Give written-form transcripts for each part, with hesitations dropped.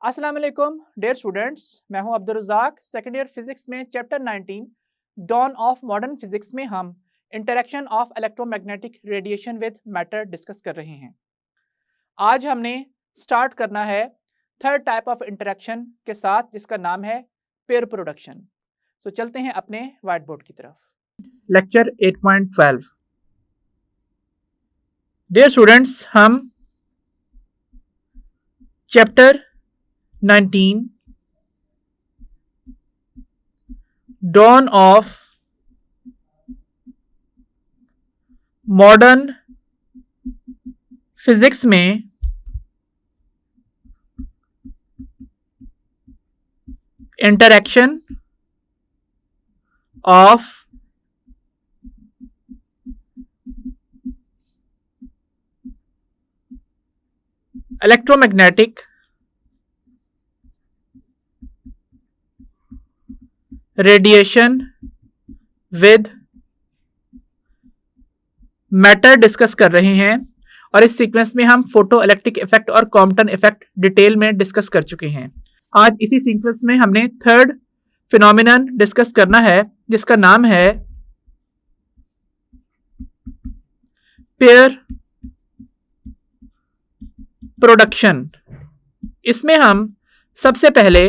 अस्सलाम वालेकुम dear students, मैं हूं Abdul Razzaq. Second year physics में chapter 19 dawn of modern physics में हम interaction of electromagnetic radiation with matter discuss कर रहे हैं। आज हमने स्टार्ट करना है थर्ड टाइप ऑफ इंटरेक्शन के साथ, जिसका नाम है पेयर प्रोडक्शन। तो चलते हैं अपने व्हाइट बोर्ड की तरफ। लेक्चर 8.12। डियर स्टूडेंट्स, हम chapter 19 dawn of modern physics में interaction of electromagnetic radiation with matter discuss कर रहे हैं, और इस सीक्वेंस में हम फोटो इलेक्ट्रिक इफेक्ट और कॉम्पटन इफेक्ट डिटेल में डिस्कस कर चुके हैं। आज इसी सीक्वेंस में हमने थर्ड फिनोमिनन डिस्कस करना है, जिसका नाम है पेयर प्रोडक्शन। इसमें हम सबसे पहले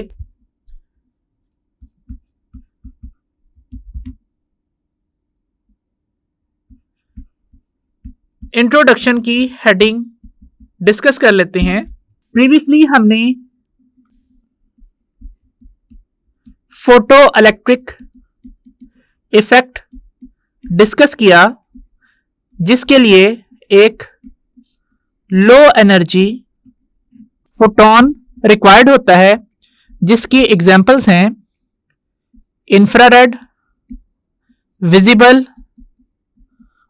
इंट्रोडक्शन की हेडिंग डिस्कस कर लेते हैं। प्रीवियसली हमने फोटो इलेक्ट्रिक इफेक्ट डिस्कस किया, जिसके लिए एक लो एनर्जी फोटोन रिक्वायर्ड होता है, जिसकी एग्जांपल्स हैं इंफ्रारेड, विजिबल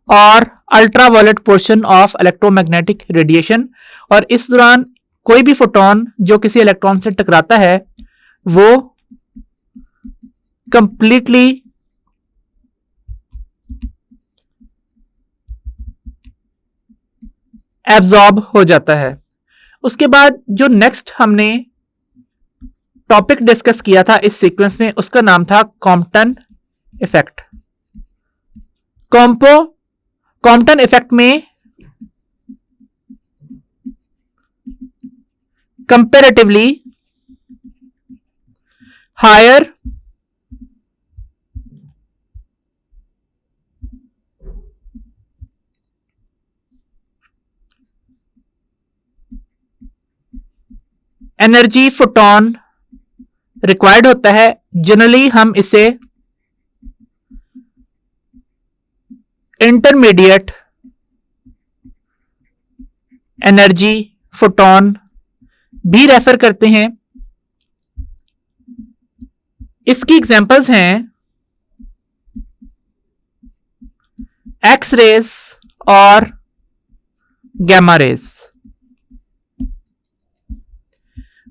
और ultraviolet portion of electromagnetic radiation. और इस दौरान कोई भी फोटोन जो किसी इलेक्ट्रॉन से टकराता है वो कंप्लीटली एब्जॉर्ब हो जाता है। उसके बाद जो नेक्स्ट हमने टॉपिक डिस्कस किया था इस सीक्वेंस में, उसका नाम था कॉम्पटन इफेक्ट। कॉम्पटन इफेक्ट में comparatively higher energy photon required होता है। जनरली हम इसे इंटरमीडिएट एनर्जी फोटोन भी रेफर करते हैं। इसकी एग्जांपल्स हैं एक्स रेज और गैमा रेज।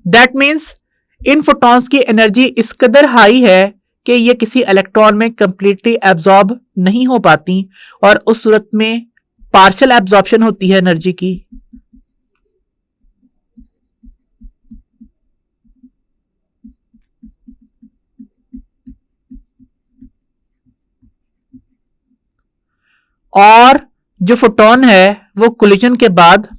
दैट मीन्स इन फोटॉन्स की एनर्जी इस कदर हाई है कि ये किसी इलेक्ट्रॉन में कंप्लीटली एब्जॉर्ब नहीं हो पाती, और उस सूरत में पार्शियल एब्जॉर्प्शन होती है एनर्जी की। और जो फोटोन है वो कोलिजन के बाद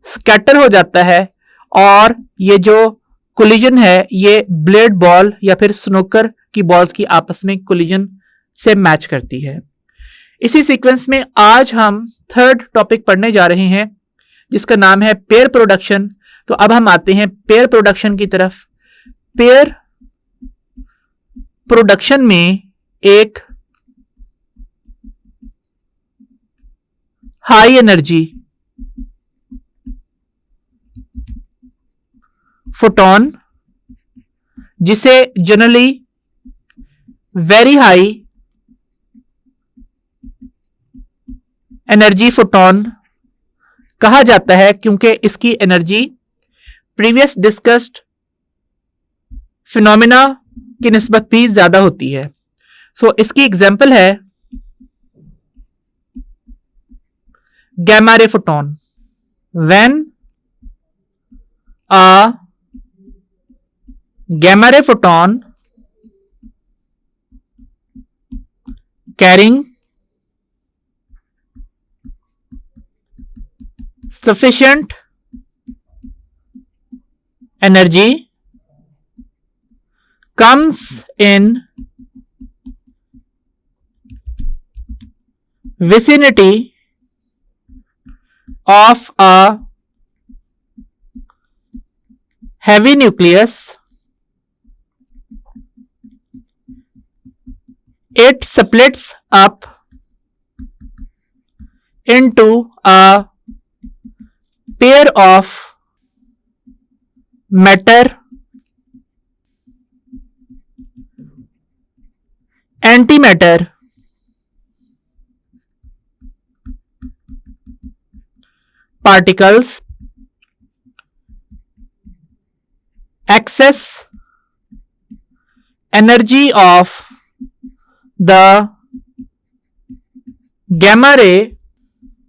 स्कैटर हो जाता है, और ये जो कोलिजन है ये ब्लेड बॉल या फिर स्नूकर की बॉल्स की आपस में कोलिजन से मैच करती है। इसी सीक्वेंस में आज हम थर्ड टॉपिक पढ़ने जा रहे हैं, जिसका नाम है पेयर प्रोडक्शन। तो अब हम आते हैं पेयर प्रोडक्शन की तरफ। पेयर प्रोडक्शन में एक हाई एनर्जी फोटोन, जिसे generally very high energy photon कहा जाता है, क्योंकि इसकी एनर्जी प्रीवियस डिस्कस्ड फिनोमिना की निस्बत भी ज्यादा होती है। सो इसकी एग्जांपल है gamma ray photon. When a gamma ray photon carrying sufficient energy comes in vicinity of a heavy nucleus, it splits up into a pair of matter antimatter particles. Excess energy of the gamma ray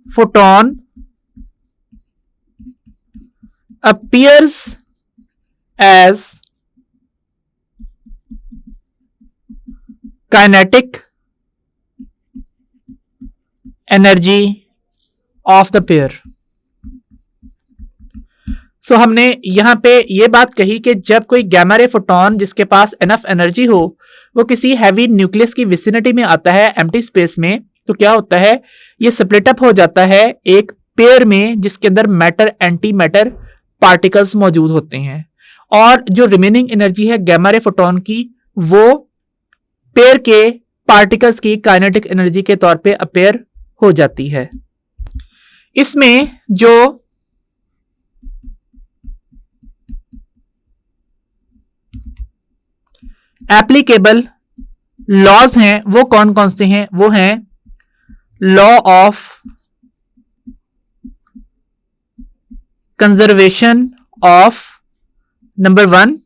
photon appears as kinetic energy of the pair. सो हमने यहां पे ये बात कही कि जब कोई gamma ray photon जिसके पास एनफ एनर्जी हो वो किसी हैवी न्यूक्लियस की विसिनिटी में आता है एम्प्टी स्पेस में, तो क्या होता है, ये स्प्लिट अप हो जाता है एक पेयर में जिसके अंदर मैटर एंटी मैटर पार्टिकल्स मौजूद होते हैं, और जो रिमेनिंग एनर्जी है गैमा रे फोटॉन की वो पेयर के पार्टिकल्स की काइनेटिक एनर्जी के तौर पे अपेयर हो जाती है। इसमें जो एप्लीकेबल लॉज हैं वो कौन कौन से हैं, वो हैं law of conservation of number 1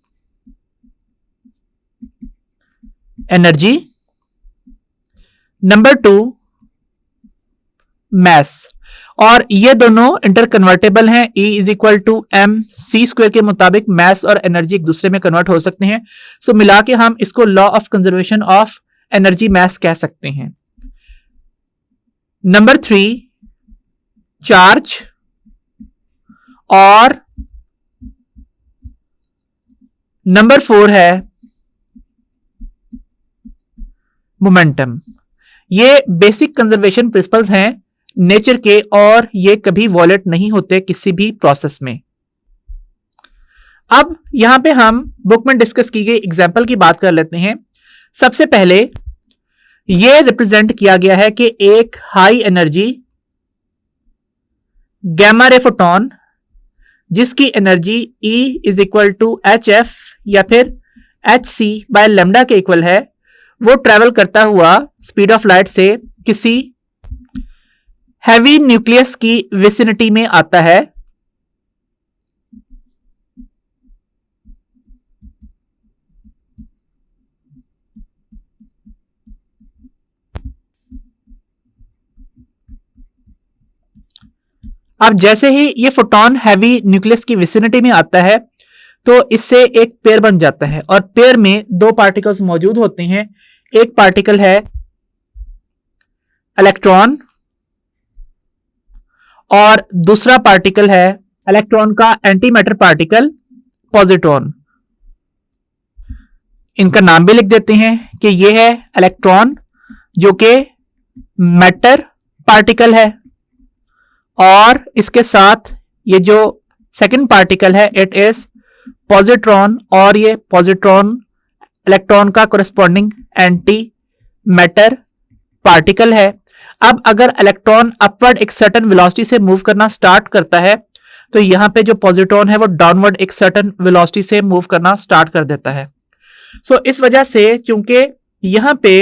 energy, number 2 mass, और ये दोनों इंटरकन्वर्टेबल हैं। E is equal to M C square के मुताबिक मैस और एनर्जी एक दूसरे में कन्वर्ट हो सकते हैं। सो मिला के हम इसको law of conservation of energy mass कह सकते हैं। नंबर 3 चार्ज और नंबर 4 है मोमेंटम। ये बेसिक कंजर्वेशन प्रिंसिपल्स हैं नेचर के और ये कभी वॉलेट नहीं होते किसी भी प्रोसेस में। अब यहां पे हम बुक में डिस्कस की गई एग्जांपल की बात कर लेते हैं। सबसे पहले ये रिप्रेजेंट किया गया है कि एक high energy gamma ray photon जिसकी energy E is equal to H F या फिर एच सी बाय लेमडा के इक्वल है, वो ट्रेवल करता हुआ स्पीड ऑफ लाइट से किसी हैवी न्यूक्लियस की विसिनिटी में आता है। अब जैसे ही ये फोटॉन हैवी न्यूक्लियस की विसिनिटी में आता है तो इससे एक पेयर बन जाता है, और पेयर में 2 पार्टिकल्स मौजूद होते हैं। एक पार्टिकल है इलेक्ट्रॉन और दूसरा पार्टिकल है इलेक्ट्रॉन का एंटी मैटर पार्टिकल पॉजिट्रॉन। इनका नाम भी लिख देते हैं कि यह है इलेक्ट्रॉन जो कि मैटर पार्टिकल है, और इसके साथ ये जो सेकंड पार्टिकल है इट इज पॉजिट्रॉन, और ये पॉजिट्रॉन इलेक्ट्रॉन का कोरेस्पॉन्डिंग एंटी मैटर पार्टिकल है। अब अगर इलेक्ट्रॉन अपवर्ड एक सर्टेन वेलोसिटी से मूव करना स्टार्ट करता है तो यहां पे जो पॉजिट्रॉन है वो डाउनवर्ड एक सर्टेन वेलोसिटी से मूव करना स्टार्ट कर देता है। सो इस वजह से चूंकि यहां पे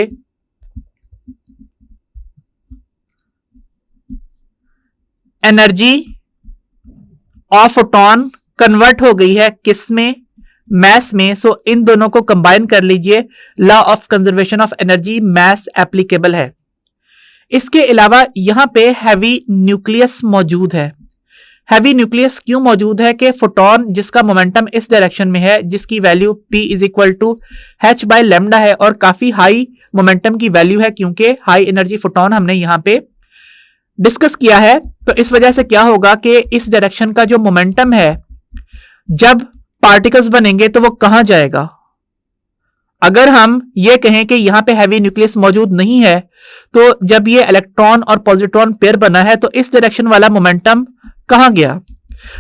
एनर्जी ऑफ फोटॉन कन्वर्ट हो गई है किस में, मैस में, सो इन दोनों को कंबाइन कर लीजिए, law of conservation of energy mass applicable है। इसके अलावा यहां पे हैवी न्यूक्लियस मौजूद है। हैवी न्यूक्लियस क्यों मौजूद है कि फोटोन जिसका मोमेंटम इस डायरेक्शन में है, जिसकी value p is equal to h by lambda है और काफी हाई मोमेंटम की वैल्यू है, क्योंकि हाई एनर्जी फोटोन हमने यहां पे डिस्कस किया है। तो इस वजह से क्या होगा कि इस डायरेक्शन का जो मोमेंटम है, जब पार्टिकल्स बनेंगे तो वो कहां जाएगा। अगर हम ये कहें कि यहां पे हैवी न्यूक्लियस मौजूद नहीं है, तो जब ये इलेक्ट्रॉन और पॉजिट्रॉन पेयर बना है तो इस डायरेक्शन वाला मोमेंटम कहां गया।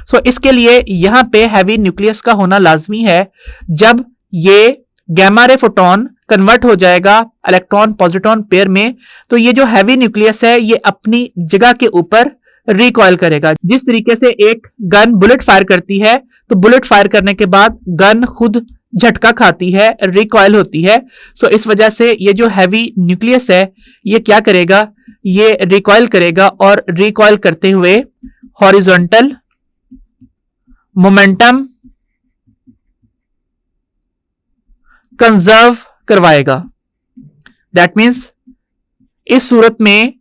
सो इसके लिए यहां पे हैवी न्यूक्लियस का होना लाजमी है। जब ये गैमा रे फोटोन कन्वर्ट हो जाएगा इलेक्ट्रॉन पॉजिट्रॉन पेयर में, तो ये जो हैवी न्यूक्लियस है ये अपनी जगह के ऊपर रिकॉइल करेगा। जिस तरीके से एक गन बुलेट फायर करती है, तो बुलेट फायर करने के बाद गन खुद झटका खाती है, रिकॉइल होती है। सो इस वजह से ये जो हैवी न्यूक्लियस है ये क्या करेगा, ये रिकॉइल करेगा और रिकॉइल करते हुए हॉरिजॉन्टल मोमेंटम कंजर्व करवाएगा। दैट मींस इस सूरत में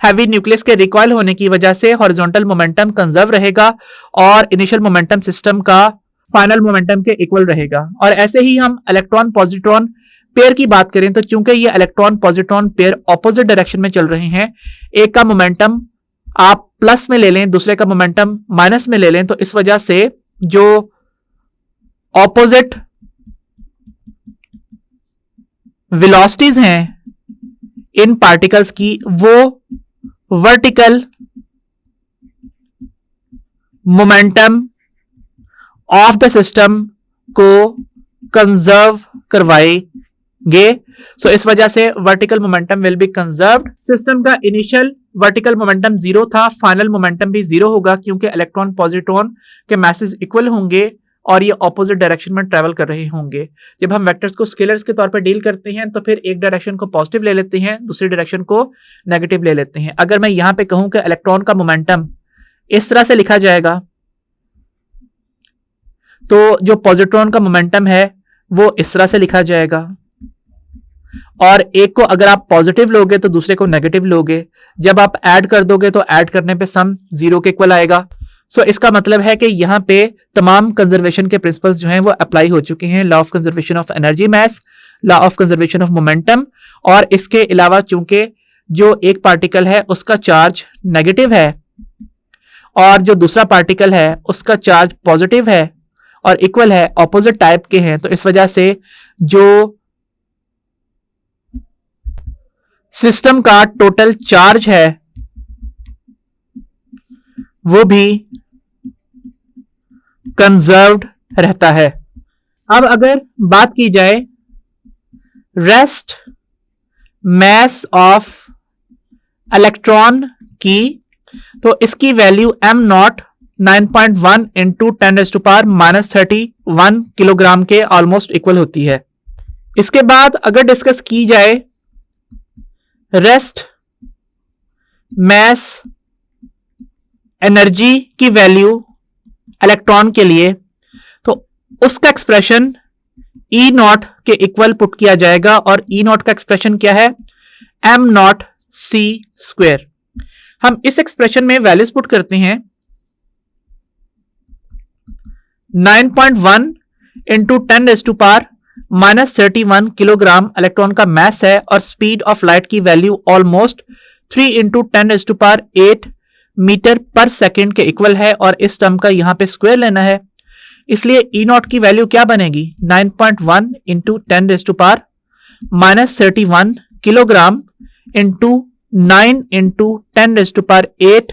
हैवी न्यूक्लियस के रिकॉइल होने की वजह से हॉरिजॉन्टल मोमेंटम कंजर्व रहेगा और इनिशियल मोमेंटम सिस्टम का फाइनल मोमेंटम के इक्वल रहेगा। और ऐसे ही हम इलेक्ट्रॉन पॉजिट्रॉन पेयर की बात करें तो चूंकि ये electron positron pair opposite direction में चल रहे हैं, एक का मोमेंटम आप प्लस में ले लें, दूसरे का मोमेंटम माइनस में ले लें, तो इस वजह से जो ऑपोजिट वेलोसिटीज हैं इन पार्टिकल्स की, वो vertical momentum of the system को कंजर्व करवाएंगे। सो इस वजह से vertical momentum will be conserved. System का इनिशियल वर्टिकल मोमेंटम 0 था, फाइनल मोमेंटम भी 0 होगा, क्योंकि इलेक्ट्रॉन पॉजिट्रॉन के मैसेज इक्वल होंगे और ये ऑपोजिट डायरेक्शन में ट्रेवल कर रहे होंगे। जब हम वेक्टर्स को स्केलर्स के तौर पर डील करते हैं तो फिर एक डायरेक्शन को पॉजिटिव ले लेते हैं, दूसरी डायरेक्शन को नेगेटिव ले लेते हैं। अगर मैं यहां पे कहूं कि इलेक्ट्रॉन का मोमेंटम इस तरह से लिखा जाएगा, तो जो पॉजिट्रॉन का मोमेंटम है वो इस तरह से लिखा जाएगा, और एक को अगर आप पॉजिटिव लोगे तो दूसरे को नेगेटिव लोगे। जब आप ऐड कर दोगे तो ऐड करने पे सम 0 के इक्वल आएगा। सो इसका मतलब है कि यहाँ पे तमाम कंजर्वेशन के प्रिंसिपल्स जो हैं वो अप्लाई हो चुके हैं। Law of conservation of energy mass, law of conservation of momentum, और इसके अलावा चूंकि जो एक पार्टिकल है उसका चार्ज नेगेटिव है और जो दूसरा पार्टिकल है उसका चार्ज पॉजिटिव है और इक्वल है, ऑपोजिट टाइप के हैं, तो इस वजह से जो सिस्टम का टोटल चार्ज है वो भी कंजर्व्ड रहता है। अब अगर बात की जाए रेस्ट मास ऑफ इलेक्ट्रॉन की, तो इसकी वैल्यू m0 9.1 इंटू 10⁻⁻31 किलोग्राम के ऑलमोस्ट इक्वल होती है। इसके बाद अगर डिस्कस की जाए रेस्ट मास एनर्जी की वैल्यू इलेक्ट्रॉन के लिए, तो उसका एक्सप्रेशन E0 के इक्वल पुट किया जाएगा, और E0 का एक्सप्रेशन क्या है, m0c²। हम इस एक्सप्रेशन में वैल्यूज पुट करते हैं। 9.1 इंटू 10⁻⁻31 किलोग्राम इलेक्ट्रॉन का मास है, और स्पीड ऑफ लाइट की वैल्यू ऑलमोस्ट 3 इंटू 10⁸ मीटर पर सेकेंड के इक्वल है, और इस टर्म का यहां पे स्क्वायर लेना है। इसलिए E0 की वैल्यू क्या बनेगी, 9.1 into 10⁻⁻31 kilogram into 9 into 10⁻16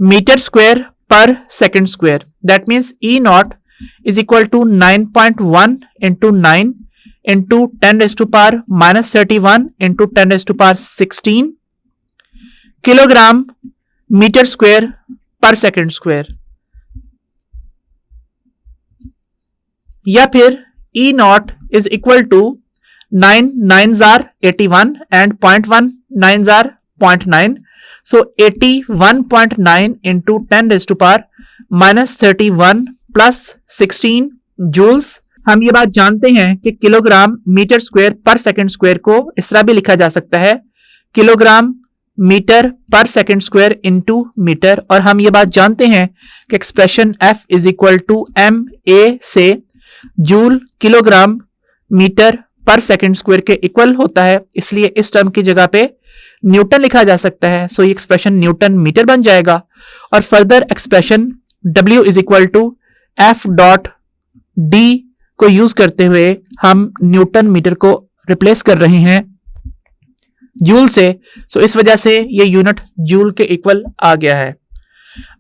metre square पर second square. That means E0 is equal to 9.1 into 9 into 10⁻⁻31 into 10⁻16 kilogram metre square पर सेकेंड स्क्वायर, या फिर E0 is equal to 9 9s are 81 and 0.1 9s are 0.9, so 81.9 into 10⁻⁻31 plus 16 joules हम ये बात जानते हैं कि किलोग्राम मीटर स्क्वायर पर सेकंड स्क्वायर को इस तरह भी लिखा जा सकता है, किलोग्राम मीटर पर सेकंड स्क्वायर इनटू मीटर। और हम ये बात जानते हैं कि expression F is equal to MA से जूल किलोग्राम मीटर पर सेकंड स्क्वायर के इक्वल होता है, इसलिए इस टर्म की जगह पे न्यूटन लिखा जा सकता है। सो ये एक्सप्रेशन न्यूटन मीटर बन जाएगा। और further expression W is equal to F dot D को यूज करते हुए हम न्यूटन मीटर को रिप्लेस कर रहे हैं जूल से। सो इस वजह से ये यूनिट जूल के इक्वल आ गया है।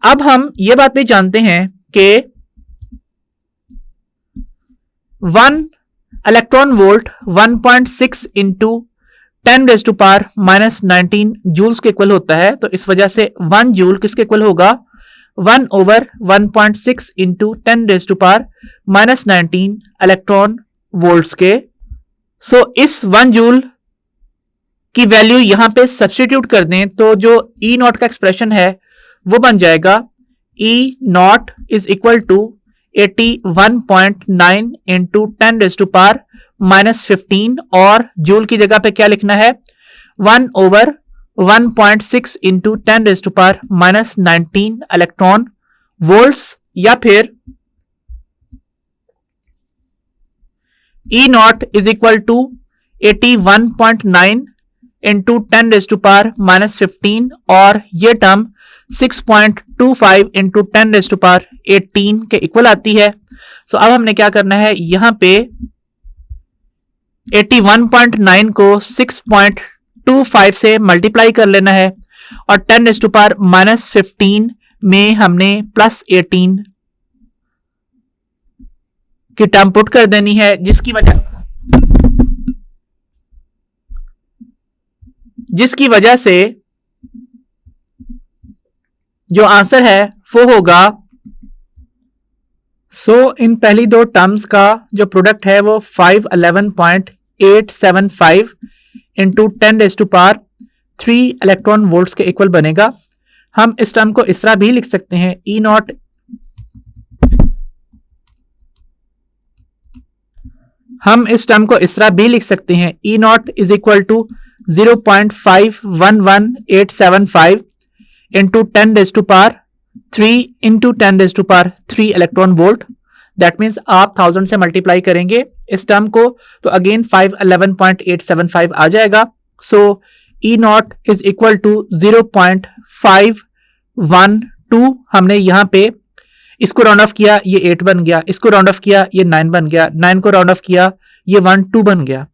अब हम ये बात भी जानते हैं कि 1 इलेक्ट्रॉन वोल्ट 1.6 इंटू 10⁻⁻19 जूल्स के इक्वल होता है। तो इस वजह से 1 जूल किसके इक्वल होगा? 1 ओवर 1.6 इंटू 10⁻⁻19 इलेक्ट्रॉन वोल्ट्स के। सो इस 1 जूल की वैल्यू यहां पे सब्स्टिट्यूट कर दें तो जो E नॉट का एक्सप्रेशन है वो बन जाएगा E not is equal to 81.9 into 10⁻⁻15 और जूल की जगह पे क्या लिखना है? 1 ओवर 1.6 इंटू 10⁻⁻19 इलेक्ट्रॉन वोल्ट्स, या फिर E not is equal to 81.9 into 10⁻⁻15 और ये टर्म 6.25 इंटू 10⁻18 के इक्वल आती है। सो अब हमने क्या करना है, यहां पे 81.9 को 6.25 से मल्टीप्लाई कर लेना है और 10⁻⁻15 में हमने +18 की टर्म पुट कर देनी है, जिसकी वजह से जो आंसर है वो होगा। इन पहली दो टर्म्स का जो प्रोडक्ट है वो 511.875 इंटू 10⁻³ इलेक्ट्रॉन वोल्ट्स के इक्वल बनेगा। हम इस टर्म को इस तरह भी लिख सकते हैं, E not E not is equal to 0.511875 into 10⁻³ into 10⁻³ electron volt. That means आप 1000 से मल्टीप्लाई करेंगे इस टर्म को तो अगेन 511.875 आ जाएगा। So E not is equal to 0.512। हमने यहां पे इसको राउंड ऑफ किया, ये 8 बन गया, इसको राउंड ऑफ किया, ये 9 बन गया, 9 को राउंड ऑफ किया, ये 12 बन गया,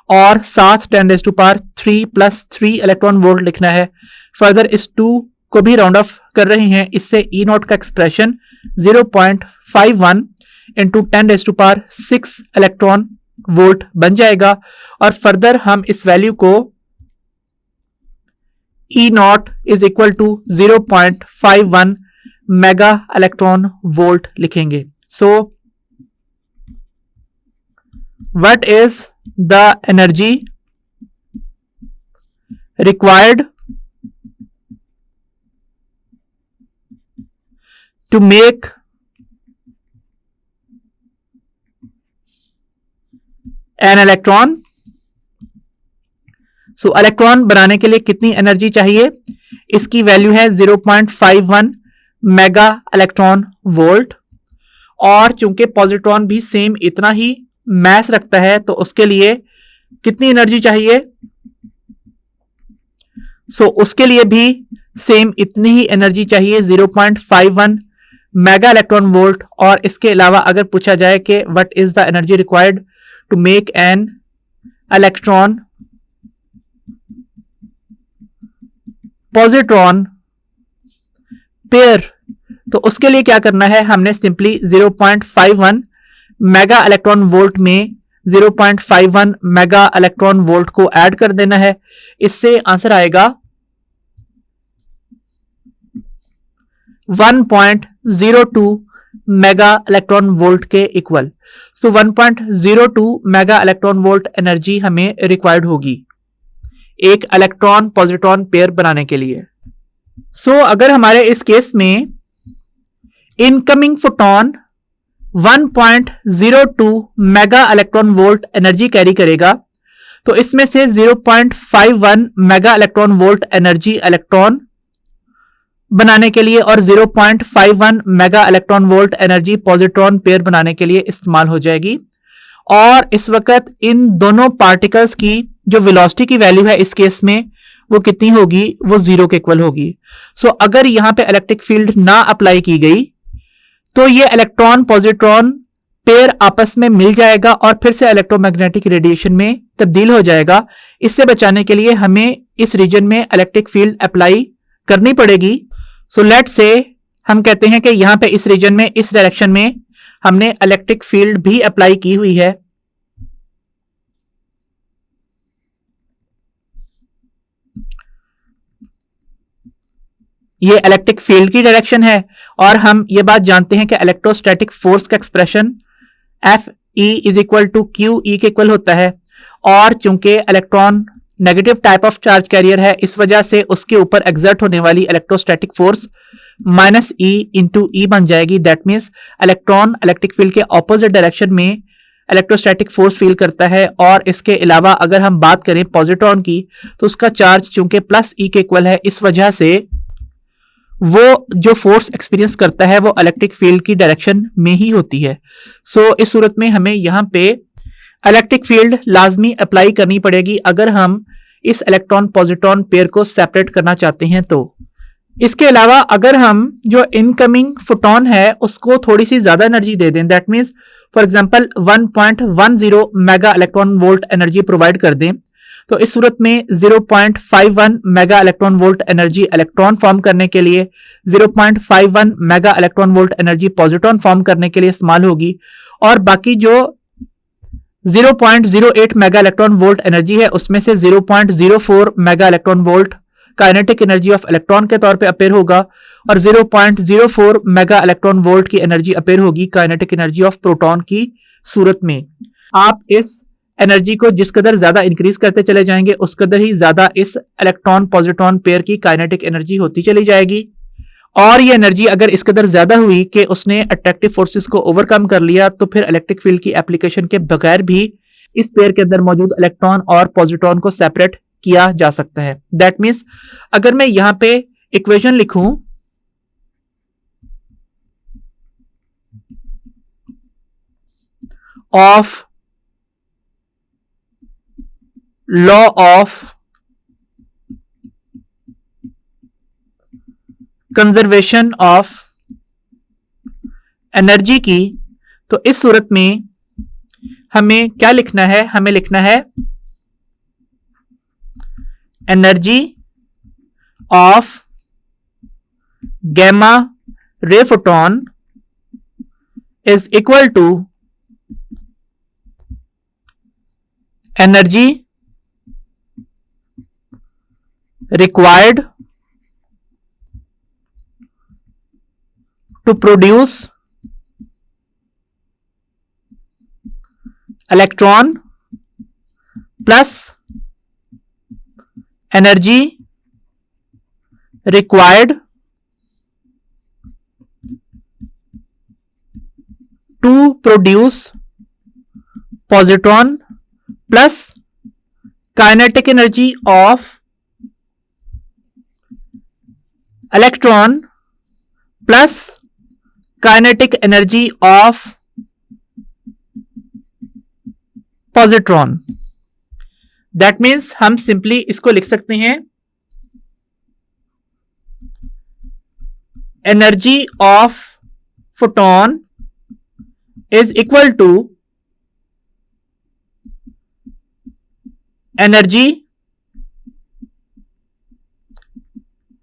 और साथ 10⁻³ प्लस 3 इलेक्ट्रॉन वोल्ट लिखना है। फर्दर इस 2 को भी राउंड ऑफ कर रहे हैं, इससे E नॉट का एक्सप्रेशन 0.51 इंटू 10⁻6 इलेक्ट्रॉन वोल्ट बन जाएगा। और फर्दर हम इस वैल्यू को E not is equal to 0.51 mega electron volt लिखेंगे। So what is the energy required to make an electron? So electron बनाने के लिए कितनी एनर्जी चाहिए? इसकी वैल्यू है 0.51 मेगा इलेक्ट्रॉन वोल्ट, और चूंकि पॉजिट्रॉन भी सेम इतना ही मैस रखता है तो उसके लिए कितनी एनर्जी चाहिए? उसके लिए भी सेम इतनी ही एनर्जी चाहिए, 0.51 मेगा इलेक्ट्रॉन वोल्ट। और इसके अलावा अगर पूछा जाए कि what is the energy required to make an electron positron pair, तो उसके लिए क्या करना है, हमने सिंपली 0.51 मेगा इलेक्ट्रॉन वोल्ट में 0.51 मेगा इलेक्ट्रॉन वोल्ट को ऐड कर देना है। इससे आंसर आएगा 1.02 मेगा इलेक्ट्रॉन वोल्ट के equal. 1.02 mega electron volt energy हमें रिक्वायर्ड होगी एक इलेक्ट्रॉन पॉजिट्रॉन पेयर बनाने के लिए। अगर हमारे इस केस में incoming photon 1.02 mega electron volt energy carry करेगा, तो इसमें से 0.51 mega electron volt energy electron बनाने के लिए और 0.51 mega electron volt energy positron pair बनाने के लिए इस्तेमाल हो जाएगी। और इस वक्त इन दोनों पार्टिकल्स की जो वेलोसिटी की वैल्यू है इस केस में वो कितनी होगी, वो 0 के इक्वल होगी। सो अगर यहां पे इलेक्ट्रिक फील्ड ना अप्लाई की गई तो ये इलेक्ट्रॉन पॉजिट्रॉन पेयर आपस में मिल जाएगा और फिर से इलेक्ट्रोमैग्नेटिक रेडिएशन में तब्दील हो जाएगा। इससे बचाने के लिए हमें इस रीजन में इलेक्ट्रिक फील्ड अप्लाई करनी पड़ेगी। सो लेट्स से हम कहते हैं कि यहां पे इस रीजन में इस डायरेक्शन में हमने इलेक्ट्रिक फील्ड भी अप्लाई की हुई है। ये इलेक्ट्रिक फील्ड की डायरेक्शन है और हम ये बात जानते हैं कि इलेक्ट्रोस्टैटिक फोर्स का expression F E is equal to Q E के इक्वल होता है। और चूंकि electron negative type of charge carrier है, इस वजह से उसके ऊपर एक्सर्ट होने वाली electrostatic force minus E into E बन जाएगी। That means electron electric field के ऑपोजिट डायरेक्शन में इलेक्ट्रोस्टैटिक फोर्स फील करता है। और इसके अलावा अगर हम बात करें पॉजिट्रॉन की, तो उसका चार्ज चूंकि प्लस ई के इक्वल है, इस वजह से वो जो फोर्स एक्सपीरियंस करता है वो इलेक्ट्रिक फील्ड की डायरेक्शन में ही होती है। सो इस सूरत में हमें यहां पे इलेक्ट्रिक फील्ड लाजमी अप्लाई करनी पड़ेगी अगर हम इस इलेक्ट्रॉन पॉजिट्रॉन पेयर को सेपरेट करना चाहते हैं। तो इसके अलावा अगर हम जो इनकमिंग फोटोन है उसको थोड़ी सी ज्यादा एनर्जी दे दें, that means for example 1.10 mega electron volt energy provide कर दें, तो इस सूरत में 0.51 mega electron volt energy electron form करने के लिए, 0.51 mega electron volt energy positron form करने के लिए इस्तेमाल होगी। और बाकी जो 0.08 मेगा इलेक्ट्रॉन वोल्ट एनर्जी है उसमें से 0.04 mega electron volt kinetic energy of electron के तौर पे अपेयर होगा और 0.04 मेगा इलेक्ट्रॉन वोल्ट की एनर्जी अपेयर होगी काइनेटिक एनर्जी ऑफ प्रोटॉन की सूरत में। आप इस एनर्जी को जिस कदर ज्यादा इंक्रीज करते चले जाएंगे उस कदर ही ज्यादा इस इलेक्ट्रॉन पॉजिट्रॉन पेयर की काइनेटिक एनर्जी होती चली जाएगी। और ये एनर्जी अगर इस कदर ज्यादा हुई कि उसने अट्रैक्टिव फोर्सेस को ओवरकम कर लिया, तो फिर इलेक्ट्रिक फील्ड की एप्लीकेशन के बगैर भी इस पेयर के अंदर मौजूद इलेक्ट्रॉन और पॉजिट्रॉन को सेपरेट किया जा सकता है। दैट मीन्स अगर मैं यहां पे इक्वेशन लिखूं of law of conservation of energy की, तो इस सूरत में हमें क्या लिखना है, हमें लिखना है energy of gamma ray photon is equal to energy required to produce electron plus energy required to produce positron plus kinetic energy of electron plus kinetic energy of positron। That means हम simply इसको लिख सकते हैं energy of photon is equal to energy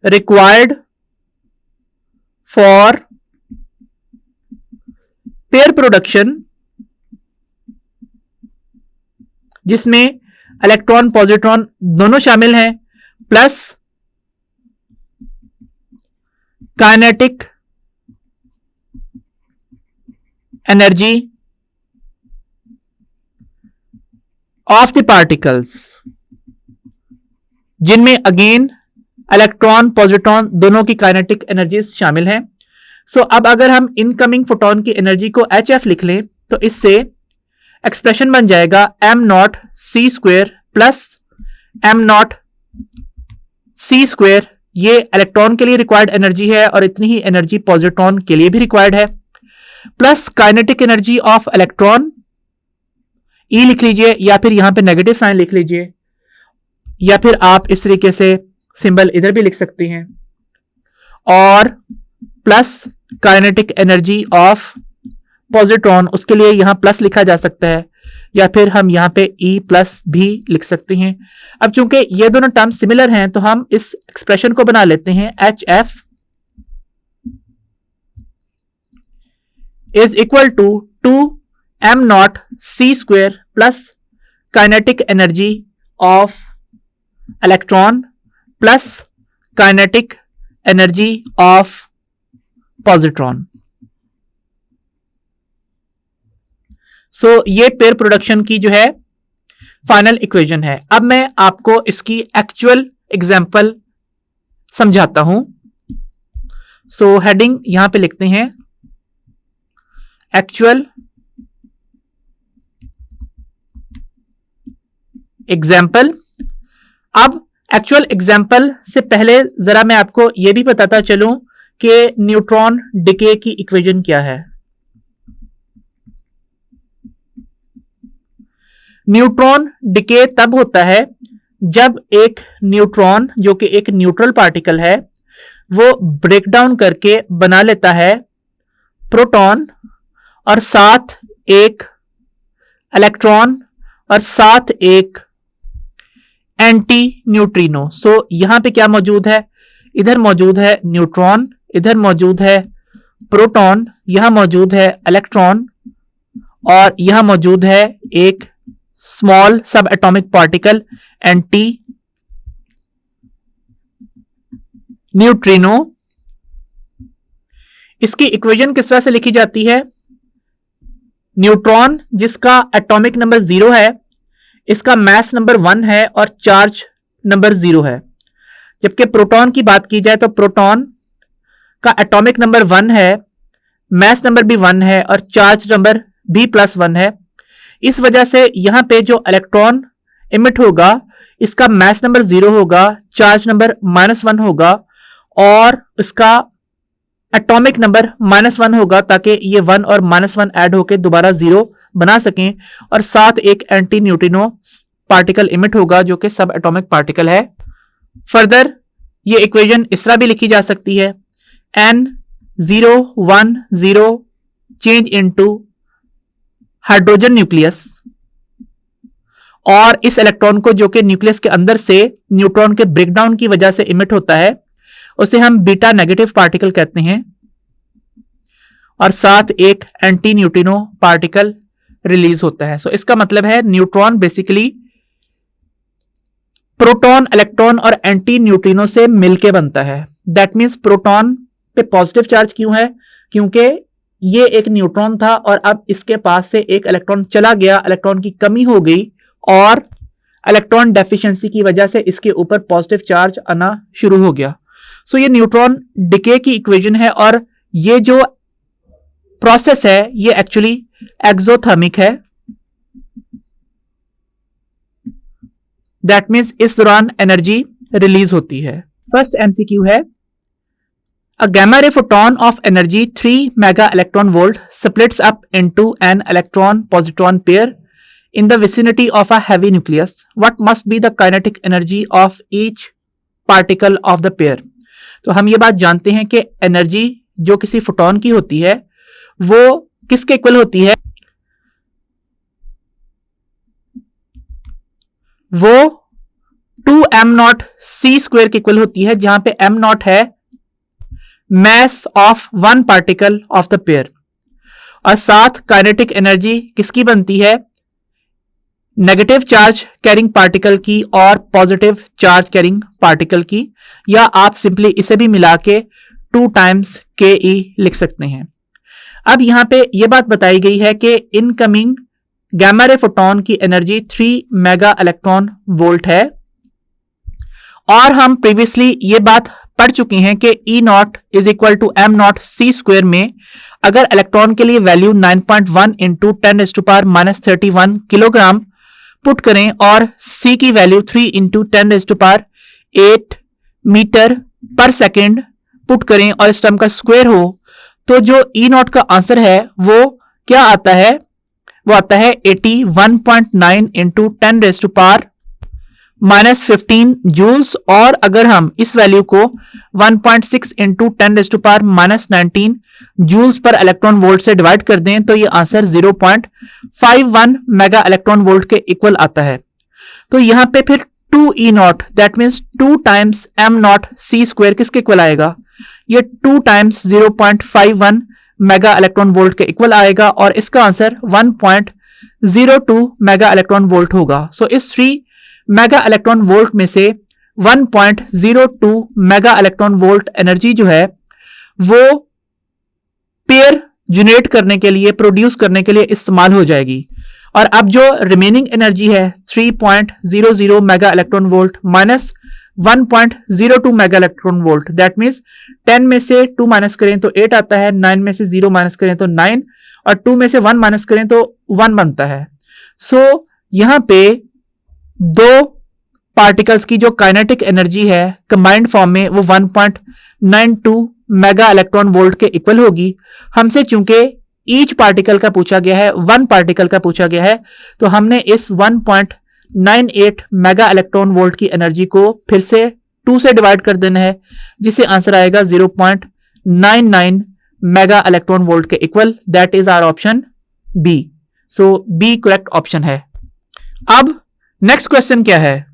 required for pair production, जिसमें electron positron दोनों शामिल हैं, plus kinetic energy of the particles, जिनमें अगेन इलेक्ट्रॉन पॉजिट्रॉन दोनों की काइनेटिक एनर्जीज शामिल हैं। सो अब अगर हम इनकमिंग फोटोन की एनर्जी को HF लिख लें तो इससे एक्सप्रेशन बन जाएगा m0 c square plus m0 c square. ये इलेक्ट्रॉन के लिए रिक्वायर्ड एनर्जी है और इतनी ही एनर्जी पॉजिट्रॉन के लिए भी रिक्वायर्ड है, plus kinetic energy of electron E लिख लीजिए या फिर यहां पे नेगेटिव साइन लिख लीजिए, या फिर आप इस तरीके से सिंबल इधर भी लिख सकते हैं, और plus kinetic energy of positron, उसके लिए यहां प्लस लिखा जा सकता है या फिर हम यहां पे E प्लस भी लिख सकते हैं। अब चूंकि ये दोनों टर्म सिमिलर हैं तो हम इस एक्सप्रेशन को बना लेते हैं HF is equal to 2m0 c square plus kinetic energy of electron plus kinetic energy of positron. So ये पेयर प्रोडक्शन की जो है फाइनल इक्वेशन है। अब मैं आपको इसकी एक्चुअल एग्जांपल समझाता हूं। सो हेडिंग यहां पे लिखते हैं एक्चुअल एग्जाम्पल। अब एक्चुअल एग्जाम्पल से पहले जरा मैं आपको यह भी बताता चलूं कि न्यूट्रॉन डिके की इक्वेशन क्या है। न्यूट्रॉन डिके तब होता है जब एक न्यूट्रॉन जो कि एक न्यूट्रल पार्टिकल है वो ब्रेक डाउन करके बना लेता है प्रोटॉन और साथ एक इलेक्ट्रॉन और साथ एक एंटी न्यूट्रिनो। सो यहां पे क्या मौजूद है, इधर मौजूद है न्यूट्रॉन, इधर मौजूद है प्रोटॉन, यहां मौजूद है इलेक्ट्रॉन और यहां मौजूद है एक स्मॉल सब एटॉमिक पार्टिकल एंटी न्यूट्रिनो। इसकी इक्वेशन किस तरह से लिखी जाती है, न्यूट्रॉन जिसका एटॉमिक नंबर 0 है, इसका मास नंबर 1 है और चार्ज नंबर 0 है। जबकि प्रोटॉन की बात की जाए तो प्रोटॉन का एटॉमिक नंबर 1 है, मास नंबर भी 1 है और चार्ज नंबर भी +1 है। इस वजह से यहां पे जो इलेक्ट्रॉन इमिट होगा इसका मास नंबर 0 होगा, चार्ज नंबर -1 होगा और इसका एटॉमिक नंबर -1 होगा ताकि ये 1 और -1 ऐड होकर दोबारा 0 बना सकें, और साथ एक एंटी न्यूट्रिनो पार्टिकल इमिट होगा जो कि सब एटॉमिक पार्टिकल है। फर्दर ये इक्वेशन इस तरह भी लिखी जा सकती है N010 change into hydrogen nucleus, और इस इलेक्ट्रॉन को जो कि न्यूक्लियस के अंदर से न्यूट्रॉन के ब्रेकडाउन की वजह से इमिट होता है उसे हम बीटा नेगेटिव पार्टिकल कहते हैं, और साथ एक एंटी न्यूट्रिनो पार्टिकल रिलीज होता है। सो इसका मतलब है न्यूट्रॉन बेसिकली प्रोटॉन, इलेक्ट्रॉन और एंटी न्यूट्रिनो से मिलके बनता है। दैट मीन्स प्रोटॉन पे पॉजिटिव चार्ज क्यों है, क्योंकि ये एक न्यूट्रॉन था और अब इसके पास से एक इलेक्ट्रॉन चला गया, इलेक्ट्रॉन की कमी हो गई और इलेक्ट्रॉन डेफिशिएंसी की वजह से इसके ऊपर पॉजिटिव चार्ज आना शुरू हो गया। सो ये न्यूट्रॉन डिके की इक्वेशन है और ये जो प्रोसेस है ये एक्चुअली एक्सोथर्मिक है। दैट मीन्स इस दौरान एनर्जी रिलीज होती है। फर्स्ट एमसीक्यू है, a gamma ray photon of energy 3 mega electron volt splits up into an electron positron pair in the vicinity of a heavy nucleus. What must be the kinetic energy of each particle of the pair? तो हम ये बात जानते हैं कि energy जो किसी photon की होती है वो किसके इक्वल होती है, वो 2m0 c स्क्वायर के इक्वल होती है, जहां पे m0 है mass of one particle of the pair, और साथ काइनेटिक एनर्जी किसकी बनती है, नेगेटिव चार्ज कैरिंग पार्टिकल की और पॉजिटिव चार्ज कैरिंग पार्टिकल की, या आप सिंपली इसे भी मिला के 2 टाइम्स ke लिख सकते हैं। अब यहां पे यह बात बताई गई है कि इनकमिंग गैमा रे फोटोन की एनर्जी 3 मेगा इलेक्ट्रॉन वोल्ट है, और हम प्रीवियसली ये बात पढ़ चुके हैं कि E naught is equal to M naught C square में अगर इलेक्ट्रॉन के लिए वैल्यू 9.1 इंटू 10⁻⁻31 किलोग्राम पुट करें और सी की वैल्यू 3 इंटू 10⁸8 मीटर पर सेकेंड पुट करें और इस टर्म का स्क्वायर हो, तो जो ई नॉट का आंसर है वो क्या आता है? वो आता है 81.9 इंटू 10⁻⁻15 जूल्स। और अगर हम इस वैल्यू को 1.6 इंटू 10⁻⁻19 जूल्स पर इलेक्ट्रॉन वोल्ट से डिवाइड कर दें तो ये आंसर 0.51 मेगा इलेक्ट्रॉन वोल्ट के इक्वल आता है। तो यहां पे फिर 2 E naught that means 2 times M naught C square किसके इक्वल आएगा? ये 2 टाइम्स 0.51 मेगा इलेक्ट्रॉन वोल्ट के इक्वल आएगा और इसका आंसर 1.02 मेगा इलेक्ट्रॉन वोल्ट होगा। सो इस 3 मेगा इलेक्ट्रॉन वोल्ट में से 1.02 मेगा इलेक्ट्रॉन वोल्ट एनर्जी जो है वो पेयर जनरेट करने के लिए, प्रोड्यूस करने के लिए इस्तेमाल हो जाएगी। और अब जो रिमेनिंग एनर्जी है 3.00 mega electron volt minus 1.02 mega electron volt, that means 10 में से 2 माइनस करें तो 8 आता है, 9 में से 0 माइनस करें तो 9 और 2 में से 1 माइनस करें तो 1 बनता है। सो यहां पे दो पार्टिकल्स की जो काइनेटिक एनर्जी है कंबाइंड फॉर्म में वो 1.92 मेगा इलेक्ट्रॉन वोल्ट के इक्वल होगी। हमसे चूंकि ईच पार्टिकल का पूछा गया है, 1 पार्टिकल का पूछा गया है, तो हमने इस 1.98 मेगा इलेक्ट्रॉन वोल्ट की एनर्जी को फिर से 2 से डिवाइड कर देना है, जिससे आंसर आएगा 0.99 मेगा इलेक्ट्रॉन वोल्ट के equal. That is our option B. So B correct option है। अब नेक्स्ट क्वेश्चन क्या है?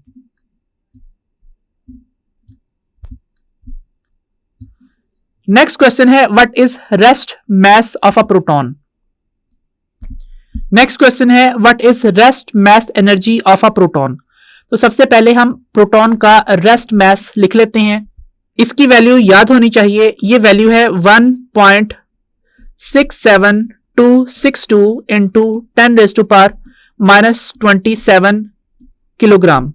नेक्स्ट क्वेश्चन है what is rest mass of a proton. Next question है what is rest mass energy of a proton. तो सबसे पहले हम प्रोटॉन का रेस्ट मास लिख लेते हैं। इसकी वैल्यू याद होनी चाहिए, ये वैल्यू है 1.67262 इंटू 10⁻⁻27 किलोग्राम।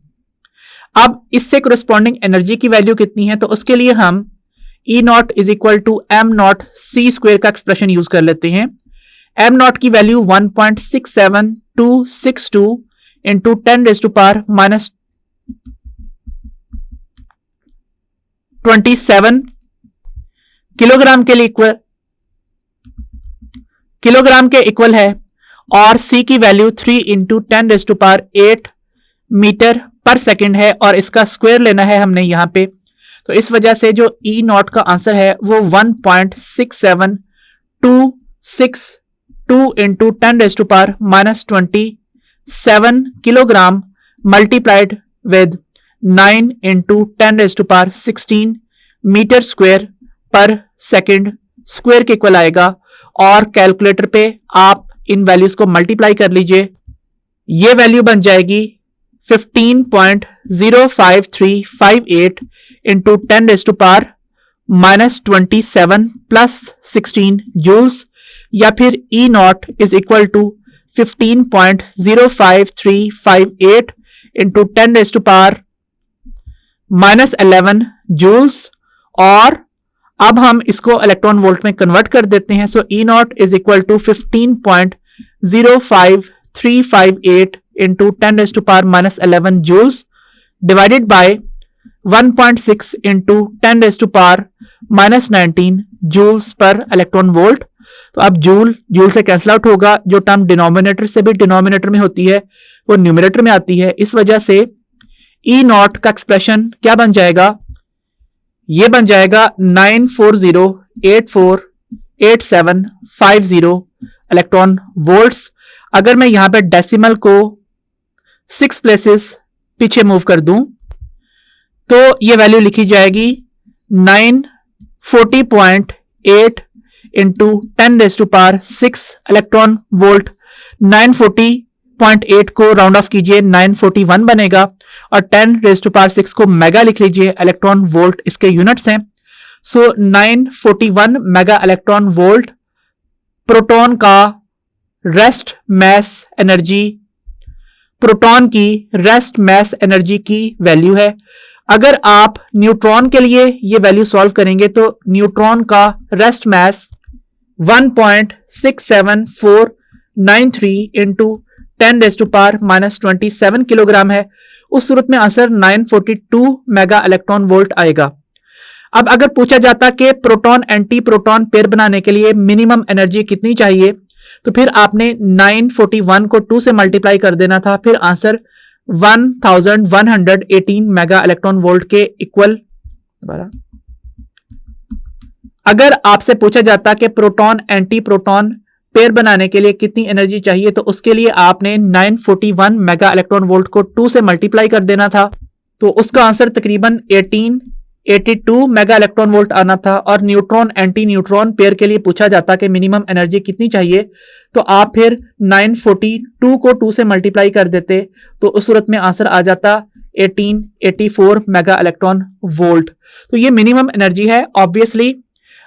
अब इससे कोरिस्पॉन्डिंग एनर्जी की वैल्यू कितनी है? तो उसके लिए हम E naught is equal to M naught C square का एक्सप्रेशन यूज कर लेते हैं। एम नॉट की वैल्यू 1.67262 इंटू 10⁻⁻27 किलोग्राम के लिए किलोग्राम के इक्वल है और सी की वैल्यू 3 इंटू 10⁸8 मीटर पर सेकेंड है और इसका स्क्वायर लेना है हमने यहां पे। तो इस वजह से जो ई नॉट का आंसर है वो 1.67262 into 10⁻⁻27 kilogram multiplied with 9 into 10⁻16 metre square पर सेकेंड स्क्वायर के इक्वल आएगा। और कैलकुलेटर पे आप इन वैल्यूज को मल्टीप्लाई कर लीजिए, ये वैल्यू बन जाएगी 15.05358 इंटू 10⁻⁻27 प्लस 16 जूल्स, या फिर E naught is equal to 15.05358 into 10⁻⁻11 joules. और अब हम इसको इलेक्ट्रॉन वोल्ट में कन्वर्ट कर देते हैं। So E naught is equal to 15.05358 into 10⁻⁻11 joules divided by 1.6 into 10⁻⁻19 joules पर इलेक्ट्रॉन वोल्ट। तो अब जूल से कैंसिल आउट होगा, जो टर्म डिनोमिनेटर से भी डिनोमिनेटर में होती है वो न्यूमरेटर में आती है। इस वजह से ई नॉट का एक्सप्रेशन क्या बन जाएगा? ये बन जाएगा 940848750 इलेक्ट्रॉन वोल्ट्स। अगर मैं यहां पे डेसिमल को 6 प्लेसेस पीछे मूव कर दूं तो ये वैल्यू लिखी जाएगी 940.8 इंटू 10⁻6 इलेक्ट्रॉन वोल्ट। 940.8 को राउंड ऑफ कीजिए 941 बनेगा और 10⁻6 को मेगा लिख लीजिए, इलेक्ट्रॉन वोल्ट इसके यूनिट्स हैं। सो 941 मेगा इलेक्ट्रॉन वोल्ट प्रोटॉन का रेस्ट मास एनर्जी, प्रोटॉन की रेस्ट मास एनर्जी की वैल्यू है। अगर आप न्यूट्रॉन के लिए ये वैल्यू सॉल्व करेंगे तो न्यूट्रॉन का रेस्ट मास 1.67493 इंटू 10⁻⁻27 किलोग्राम है। उस सूरत में आंसर 942 मेगा इलेक्ट्रॉन वोल्ट आएगा। अब अगर पूछा जाता कि प्रोटॉन एंटी प्रोटॉन पेयर बनाने के लिए मिनिमम एनर्जी कितनी चाहिए, तो फिर आपने 941 को 2 से मल्टीप्लाई कर देना था, फिर आंसर 1118 मेगा इलेक्ट्रॉन वोल्ट के इक्वल। अगर आपसे पूछा जाता कि प्रोटॉन एंटी प्रोटॉन पेयर बनाने के लिए कितनी एनर्जी चाहिए, तो उसके लिए आपने 941 मेगा इलेक्ट्रॉन वोल्ट को 2 से मल्टीप्लाई कर देना था, तो उसका आंसर तकरीबन 1882 मेगा इलेक्ट्रॉन वोल्ट आना था। और न्यूट्रॉन एंटी न्यूट्रॉन पेयर के लिए पूछा जाता कि मिनिमम एनर्जी कितनी चाहिए, तो आप फिर 942 को 2 से मल्टीप्लाई कर देते, तो उस सूरत में आंसर आ जाता 1884 मेगा इलेक्ट्रॉन वोल्ट। तो ये मिनिमम एनर्जी है। ऑब्वियसली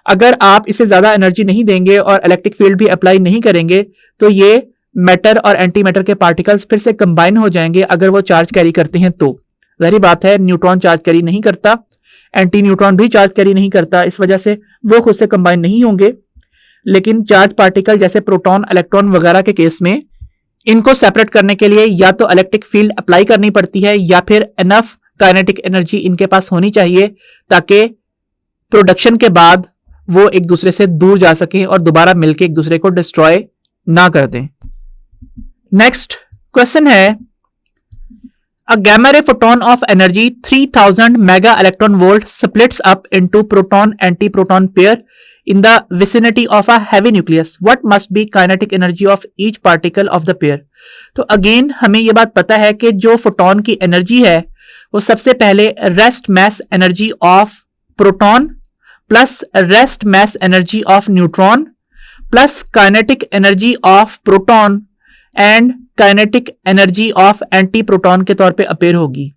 अगर आप इसे ज्यादा एनर्जी नहीं देंगे और इलेक्ट्रिक फील्ड भी अप्लाई नहीं करेंगे, तो ये मैटर और एंटी मैटर के पार्टिकल्स फिर से कंबाइन हो जाएंगे अगर वो चार्ज कैरी करते हैं। तो जाहिर बात है न्यूट्रॉन चार्ज कैरी नहीं करता, एंटी न्यूट्रॉन भी चार्ज कैरी नहीं करता, इस वजह से वो खुद से कंबाइन नहीं होंगे। लेकिन चार्ज पार्टिकल जैसे प्रोटॉन इलेक्ट्रॉन वगैरह के केस में इनको सेपरेट करने के लिए या तो इलेक्ट्रिक फील्ड अप्लाई करनी पड़ती है या फिर एनफ काइनेटिक एनर्जी इनके पास होनी चाहिए ताकि प्रोडक्शन के बाद वो एक दूसरे से दूर जा सकें और दोबारा मिलकर एक दूसरे को डिस्ट्रॉय ना कर दें। नेक्स्ट क्वेश्चन है, a gamma ray photon of energy 3000 mega electron volt splits up into proton antiproton pair in the vicinity of a heavy nucleus. What must be kinetic energy of each particle of the pair? तो again हमें यह बात पता है कि जो photon की energy है वो सबसे पहले rest mass energy of proton plus rest mass energy of neutron plus kinetic energy of proton and kinetic energy of anti proton के तौर पे अपेयर होगी।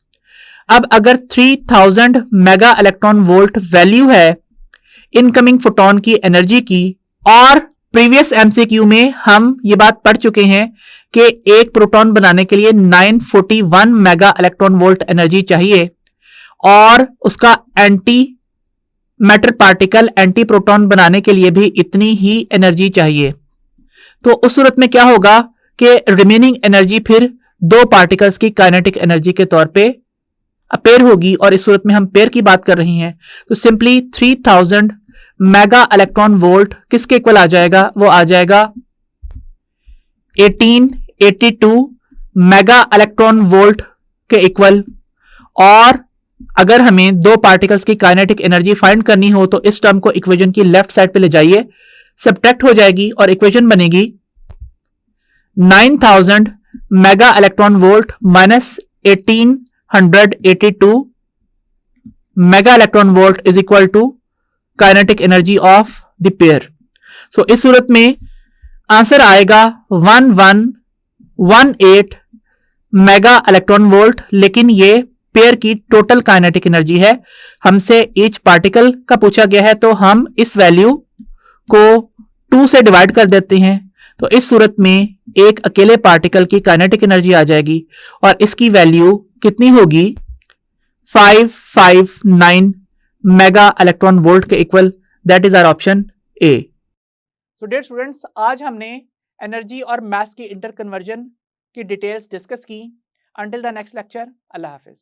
अब अगर 3000 मेगा इलेक्ट्रॉन वोल्ट वैल्यू है इनकमिंग फोटोन की एनर्जी की, और प्रीवियस एमसीक्यू में हम ये बात पढ़ चुके हैं कि एक प्रोटॉन बनाने के लिए 941 मेगा इलेक्ट्रॉन वोल्ट एनर्जी चाहिए और उसका anti matter particle anti proton बनाने के लिए भी इतनी ही एनर्जी चाहिए, तो उस सूरत में क्या होगा कि रिमेनिंग एनर्जी फिर दो पार्टिकल्स की काइनेटिक एनर्जी के तौर पे अपेयर होगी। और इस सूरत में हम पेयर की बात कर रहे हैं, तो सिंपली 3000 मेगा इलेक्ट्रॉन वोल्ट किसके इक्वल आ जाएगा, वो आ जाएगा 1882 मेगा इलेक्ट्रॉन वोल्ट के इक्वल। और अगर हमें दो पार्टिकल्स की काइनेटिक एनर्जी फाइंड करनी हो तो इस टर्म को इक्वेशन की लेफ्ट साइड पे ले जाइए, सब्ट्रैक्ट हो जाएगी और इक्वेशन बनेगी 9000 mega electron volt minus 1882 mega electron volt is equal to kinetic energy of the pair. So इस सूरत में आंसर आएगा 1118 मेगा इलेक्ट्रॉन वोल्ट, लेकिन ये पेयर की टोटल काइनेटिक एनर्जी है। हमसे ईच पार्टिकल का पूछा गया है तो हम इस वैल्यू को 2 से डिवाइड कर देते हैं, तो इस सूरत में एक अकेले पार्टिकल की काइनेटिक एनर्जी आ जाएगी और इसकी वैल्यू कितनी होगी 559 मेगा इलेक्ट्रॉन वोल्ट के equal. That is our option A. So dear students, आज हमने एनर्जी और मास की इंटर कन्वर्जन की डिटेल्स डिस्कस की। अंटिल द नेक्स्ट लेक्चर, अल्लाह हाफिज।